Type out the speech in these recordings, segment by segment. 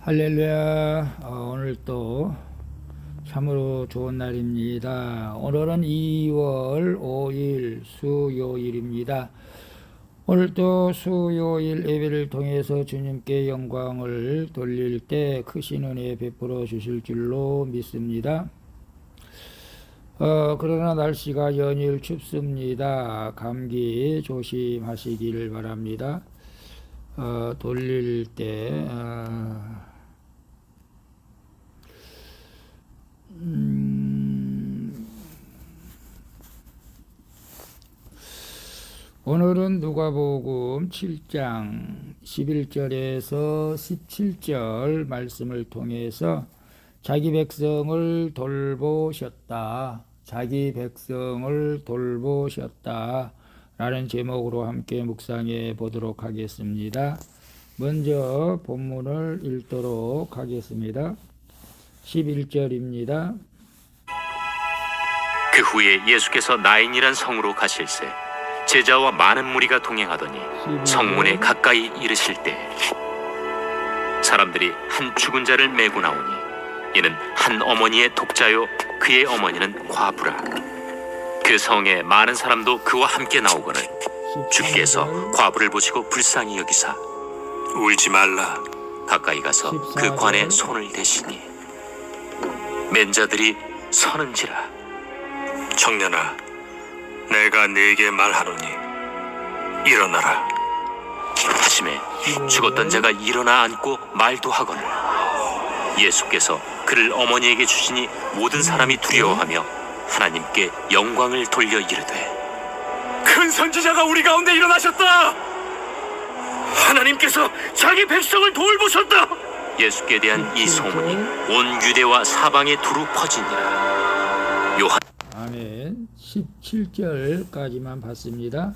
할렐루야. 오늘 또 참으로 좋은 날입니다. 오늘은 2월 5일 수요일입니다. 오늘도 수요일 예배를 통해서 주님께 영광을 돌릴 때 크신 은혜 베풀어 주실 줄로 믿습니다. 그러나 날씨가 연일 춥습니다. 감기 조심하시기를 바랍니다. 돌릴 때 오늘은 누가복음 7장 11절에서 17절 말씀을 통해서 자기 백성을 돌보셨다. 자기 백성을 돌보셨다. 라는 제목으로 함께 묵상해 보도록 하겠습니다. 먼저 본문을 읽도록 하겠습니다. 11절입니다. 그 후에 예수께서 나인이란 성으로 가실새 제자와 많은 무리가 동행하더니 성문에 가까이 이르실 때 사람들이 한 죽은 자를 메고 나오니 이는 한 어머니의 독자요 그의 어머니는 과부라. 그 성에 많은 사람도 그와 함께 나오거늘 주께서 과부를 보시고 불쌍히 여기사 울지 말라 가까이 가서 그 관에 손을 대시니 맨 자들이 서는지라. 청년아, 내가 네게 말하노니 일어나라 하시매 죽었던 자가 일어나 앉고 말도 하거늘 예수께서 그를 어머니에게 주시니 모든 사람이 두려워하며 하나님께 영광을 돌려 이르되 큰 선지자가 우리 가운데 일어나셨다. 하나님께서 자기 백성을 돌보셨다. 예수께 대한 이 소문이 온 유대와 사방에 두루 퍼지니라. 요한 아멘. 17절까지만 봤습니다.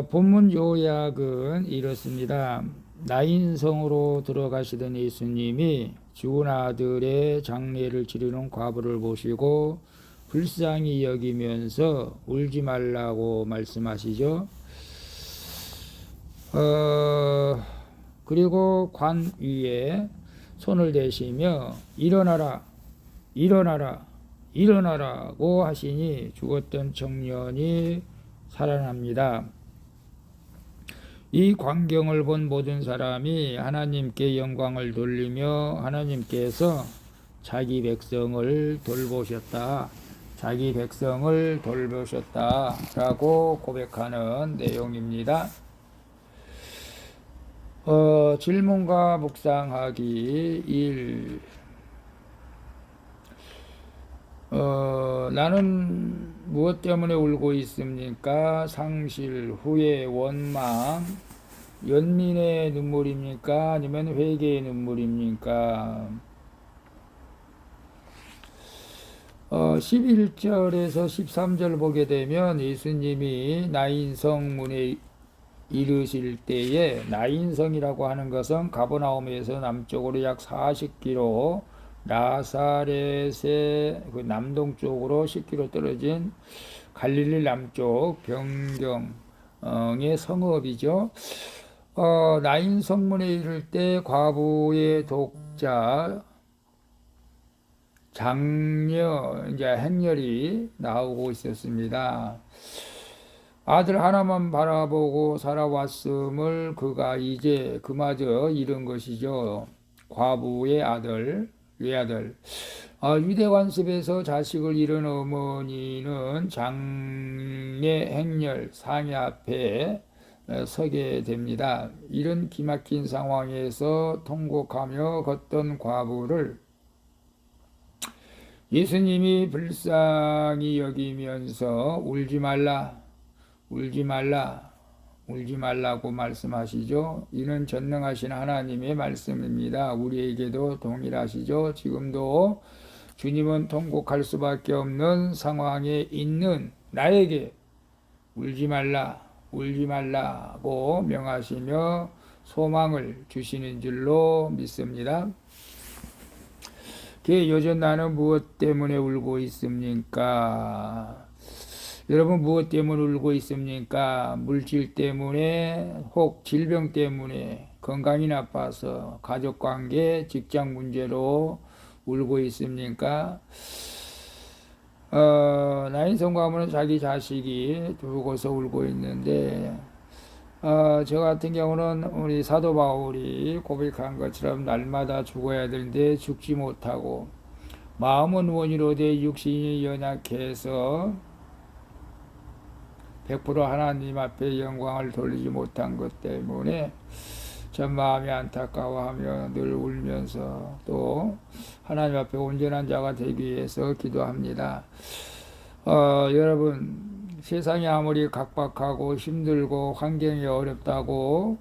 본문 요약은 이렇습니다. 나인성으로 들어가시던 예수님이 죽은 아들의 장례를 치르는 과부를 보시고 불쌍히 여기면서 울지 말라고 말씀하시죠. 그리고 관 위에 손을 대시며 일어나라 일어나라 일어나라고 하시니 죽었던 청년이 살아납니다. 이 광경을 본 모든 사람이 하나님께 영광을 돌리며 하나님께서 자기 백성을 돌보셨다. 자기 백성을 돌보셨다 라고 고백하는 내용입니다. 질문과 묵상하기 1. 나는 무엇 때문에 울고 있습니까? 상실, 후회, 원망, 연민의 눈물입니까? 아니면 회개의 눈물입니까? 11절에서 13절 보게 되면 예수님이 나인성 문에 이르실 때에, 나인성이라고 하는 것은 가버나움에서 남쪽으로 약 40km, 나사렛의 그 남동쪽으로 10km 떨어진 갈릴리 남쪽 변경의 성읍이죠. 나인 성문에 이를 때 과부의 독자 장녀 이제 행렬이 나오고 있었습니다. 아들 하나만 바라보고 살아왔음을 그가 이제 그마저 잃은 것이죠. 과부의 아들, 외아들. 유대 관습에서 자식을 잃은 어머니는 장례 행렬 상해 앞에 서게 됩니다. 이런 기막힌 상황에서 통곡하며 걷던 과부를 예수님이 불쌍히 여기면서 울지 말라, 울지 말라, 울지 말라고 말씀하시죠. 이는 전능하신 하나님의 말씀입니다. 우리에게도 동일하시죠. 지금도 주님은 통곡할 수밖에 없는 상황에 있는 나에게 울지 말라, 울지 말라고 명하시며 소망을 주시는 줄로 믿습니다. 요즘 나는 무엇 때문에 울고 있습니까? 여러분 무엇 때문에 울고 있습니까? 물질 때문에, 혹 질병 때문에, 건강이 나빠서 가족관계, 직장 문제로 울고 있습니까? 나인성 가문은 자기 자식이 죽어서 울고 있는데 저 같은 경우는 우리 사도 바울이 고백한 것처럼 날마다 죽어야 되는데 죽지 못하고 마음은 원이로 돼 육신이 연약해서 100% 하나님 앞에 영광을 돌리지 못한 것 때문에 전 마음이 안타까워하며 늘 울면서 또 하나님 앞에 온전한 자가 되기 위해서 기도합니다. 여러분 세상이 아무리 각박하고 힘들고 환경이 어렵다고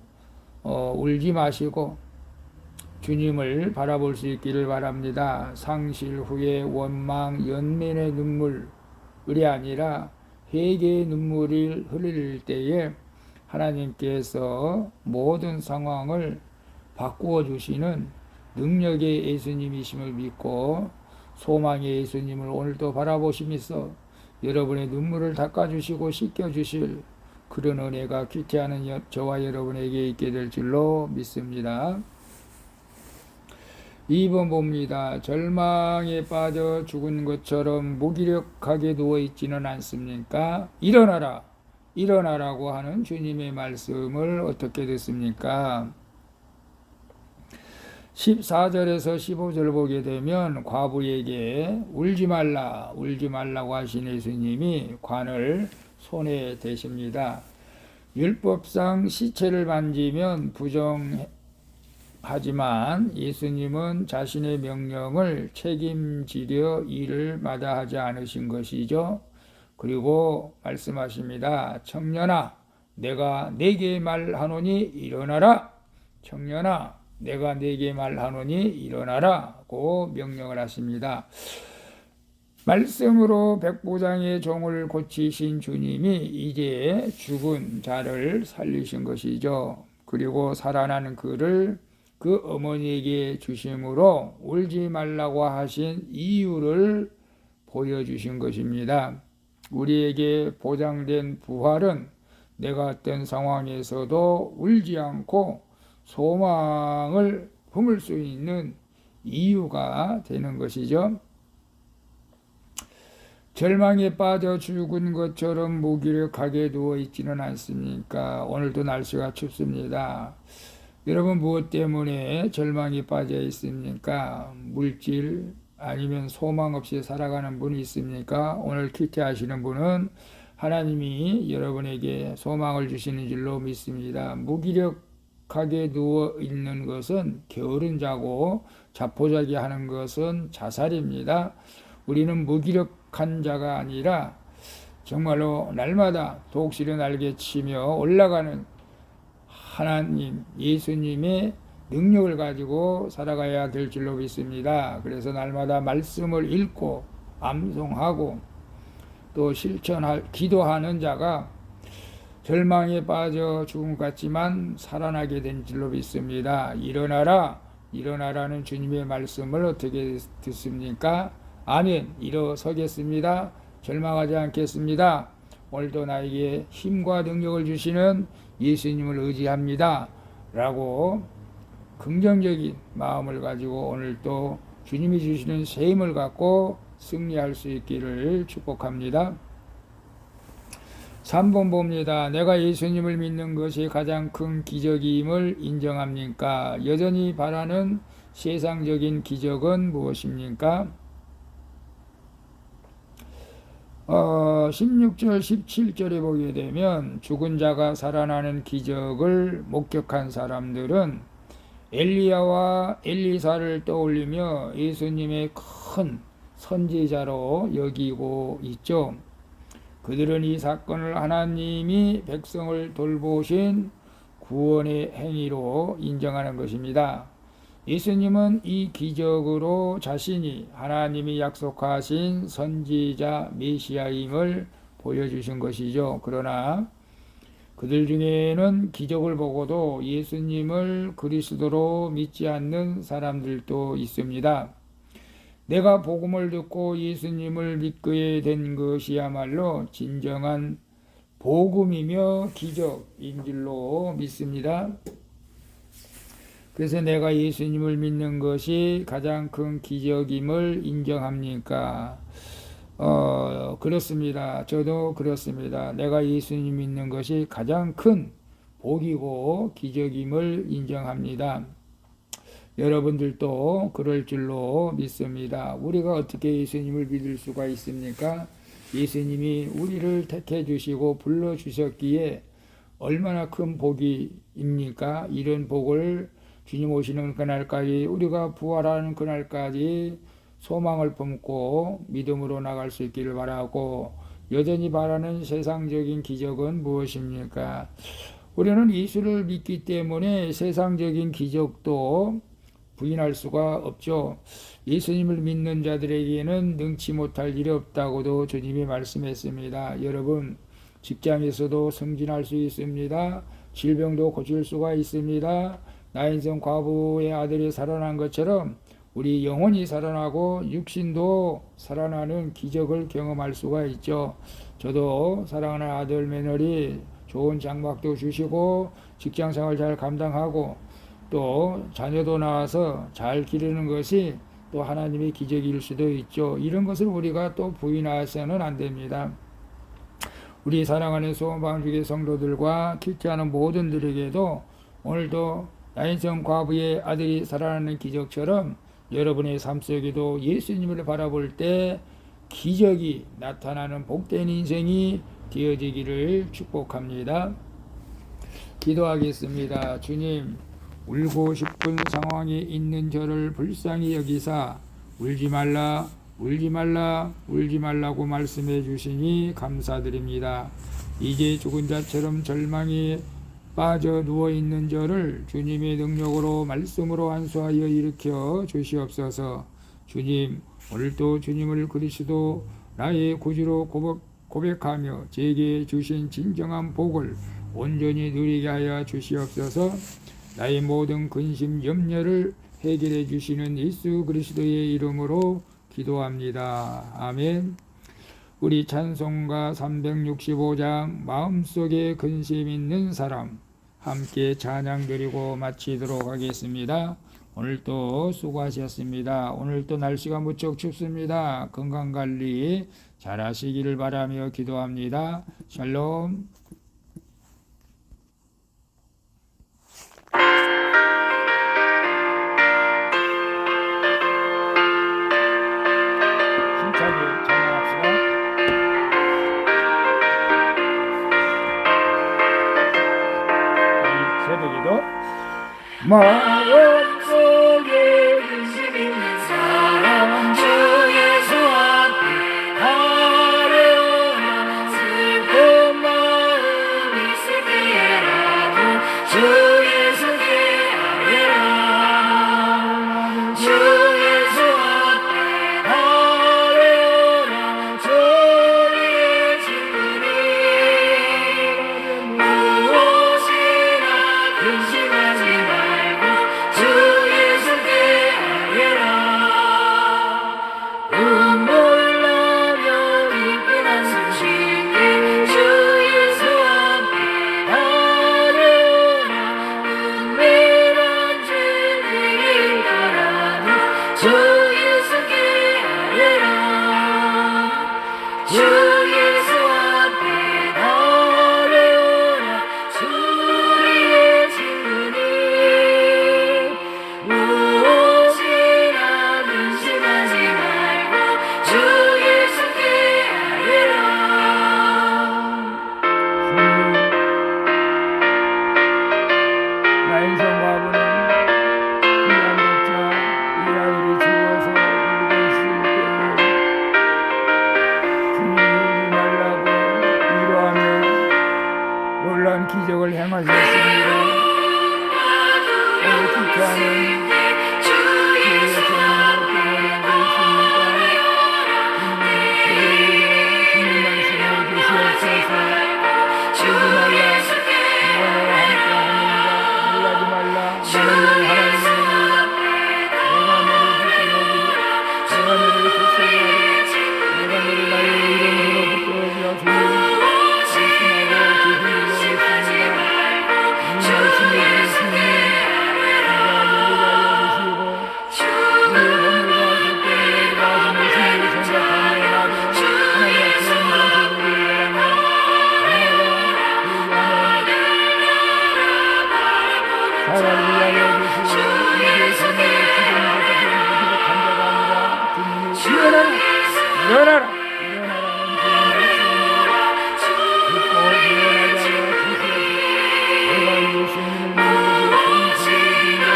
울지 마시고 주님을 바라볼 수 있기를 바랍니다. 상실 후에 원망, 연민의 눈물이 아니라 회개의 눈물을 흘릴 때에 하나님께서 모든 상황을 바꾸어 주시는 능력의 예수님이심을 믿고 소망의 예수님을 오늘도 바라보시면서 여러분의 눈물을 닦아주시고 씻겨주실 그런 은혜가 귀태하는 저와 여러분에게 있게 될 줄로 믿습니다. 2번 봅니다. 절망에 빠져 죽은 것처럼 무기력하게 누워있지는 않습니까? 일어나라, 일어나라고 하는 주님의 말씀을 어떻게 듣습니까? 14절에서 15절 보게 되면 과부에게 울지 말라, 울지 말라고 하신 예수님이 관을 손에 대십니다. 율법상 시체를 만지면 부정하지만 예수님은 자신의 명령을 책임지려 일을 마다하지 않으신 것이죠. 그리고 말씀하십니다. 청년아, 내가 네게 말하노니 일어나라. 청년아, 내가 네게 말하노니 일어나라고 명령을 하십니다. 말씀으로 백부장의 종을 고치신 주님이 이제 죽은 자를 살리신 것이죠. 그리고 살아나는 그를 그 어머니에게 주심으로 울지 말라고 하신 이유를 보여주신 것입니다. 우리에게 보장된 부활은 내가 어떤 상황에서도 울지 않고 소망을 품을 수 있는 이유가 되는 것이죠. 절망에 빠져 죽은 것처럼 무기력하게 누워있지는 않습니까? 오늘도 날씨가 춥습니다. 여러분 무엇 때문에 절망에 빠져 있습니까? 물질 아니면 소망 없이 살아가는 분이 있습니까? 오늘 큐티하시는 분은 하나님이 여러분에게 소망을 주시는 줄로 믿습니다. 무기력하게 누워있는 것은 게으른 자고 자포자기 하는 것은 자살입니다. 우리는 무기력한 자가 아니라 정말로 날마다 독실히 날개치며 올라가는 하나님, 예수님의 능력을 가지고 살아가야 될 줄로 믿습니다. 그래서 날마다 말씀을 읽고 암송하고 또 기도하는 자가 절망에 빠져 죽음 같지만 살아나게 된 줄로 믿습니다. 일어나라, 일어나라는 주님의 말씀을 어떻게 듣습니까? 아멘. 일어서겠습니다. 절망하지 않겠습니다. 오늘도 나에게 힘과 능력을 주시는 예수님을 의지합니다. 라고 긍정적인 마음을 가지고 오늘도 주님이 주시는 새 힘을 갖고 승리할 수 있기를 축복합니다. 3번 봅니다. 내가 예수님을 믿는 것이 가장 큰 기적임을 인정합니까? 여전히 바라는 세상적인 기적은 무엇입니까? 16절 17절에 보게 되면 죽은 자가 살아나는 기적을 목격한 사람들은 엘리야와 엘리사를 떠올리며 예수님의 큰 선지자로 여기고 있죠. 그들은 이 사건을 하나님이 백성을 돌보신 구원의 행위로 인정하는 것입니다. 예수님은 이 기적으로 자신이 하나님이 약속하신 선지자 메시아임을 보여주신 것이죠. 그러나 그들 중에는 기적을 보고도 예수님을 그리스도로 믿지 않는 사람들도 있습니다. 내가 복음을 듣고 예수님을 믿게 된 것이야말로 진정한 복음이며 기적인 줄로 믿습니다. 그래서 내가 예수님을 믿는 것이 가장 큰 기적임을 인정합니까? 그렇습니다. 저도 그렇습니다. 내가 예수님 믿는 것이 가장 큰 복이고 기적임을 인정합니다. 여러분들도 그럴 줄로 믿습니다. 우리가 어떻게 예수님을 믿을 수가 있습니까? 예수님이 우리를 택해 주시고 불러 주셨기에 얼마나 큰 복이입니까? 이런 복을 주님 오시는 그날까지, 우리가 부활하는 그날까지 소망을 품고 믿음으로 나갈 수 있기를 바라고, 여전히 바라는 세상적인 기적은 무엇입니까? 우리는 예수를 믿기 때문에 세상적인 기적도 부인할 수가 없죠. 예수님을 믿는 자들에게는 능치 못할 일이 없다고도 주님이 말씀했습니다. 여러분, 직장에서도 승진할 수 있습니다. 질병도 고칠 수가 있습니다. 나인성 과부의 아들이 살아난 것처럼 우리 영혼이 살아나고 육신도 살아나는 기적을 경험할 수가 있죠. 저도 사랑하는 아들 며느리 좋은 장막도 주시고 직장생활 잘 감당하고 또 자녀도 나와서 잘 기르는 것이 또 하나님의 기적일 수도 있죠. 이런 것을 우리가 또 부인해서는 안 됩니다. 우리 사랑하는 소원방주의 성도들과 kilt하는 모든들에게도 오늘도 나인성 과부의 아들이 살아나는 기적처럼 여러분의 삶 속에도 예수님을 바라볼 때 기적이 나타나는 복된 인생이 되어지기를 축복합니다. 기도하겠습니다. 주님, 울고 싶은 상황에 있는 저를 불쌍히 여기사 울지 말라, 울지 말라, 울지 말라고 말씀해 주시니 감사드립니다. 이제 죽은 자처럼 절망에 빠져 누워있는 저를 주님의 능력으로 말씀으로 안수하여 일으켜 주시옵소서. 주님, 오늘도 주님을 그리스도 나의 구주로 고백하며 제게 주신 진정한 복을 온전히 누리게 하여 주시옵소서. 나의 모든 근심 염려를 해결해 주시는 예수 그리스도의 이름으로 기도합니다. 아멘. 우리 찬송가 365장 마음속에 근심 있는 사람 함께 찬양 드리고 마치도록 하겠습니다. 오늘도 수고하셨습니다. 오늘도 날씨가 무척 춥습니다. 건강관리 잘 하시기를 바라며 기도합니다. 샬롬. 힘차게 찬양합시다. 이 새벽에도 마음속에 근심 있는 사람 주 예수 앞에 하려나 슬픈 마음 있을 때라도 주 예수께 하려나 주 예수 앞에 하려나 주의 친구니 무엇이나 근심하지 말고 주 예수께 하여라. 눈물 나며 기쁜 한숨 쉬게 주 예수 앞에 하려나 은밀한 죄를 떠나도 주 예수께 하여라. 주 예수 앞에 하려나 주의 친구니 무엇이나 근심하지 말고 주 예수께 하여라. 나인성 과부는 귀한 독자 이 아들이 죽어서 울고 있을 때 주님이 울지 말라고 위로하며 놀라운 기적을 행하셨습니다. 오늘 기도하는 주의 성령으로 떠나는 것입니까? 주님 말씀해 주시옵소서. 울지 말라, 내가 너와 함께 하느니라. 놀라지 말라, 나는 너의 하나님이니라. 내가 너를 붙들어주리, 내가 너를 구속하리, 내가 너를 나의 이름으로 붙들어주어 주니 말씀하고 계신 일로 있습니다. 이 말씀을 들으시니 일어나라 일어나라는 주의 말씀을 듣고 일어나게 하여 주시옵소서. 내가 예수님을 믿는 것을 믿습니다.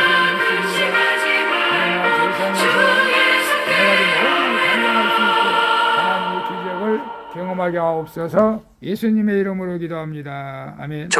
그러나 세상에서 내가 좀 감당할 수 있고 하나님의 기적을 경험하게 하옵소서. 예수님의 이름으로 기도합니다. 아멘.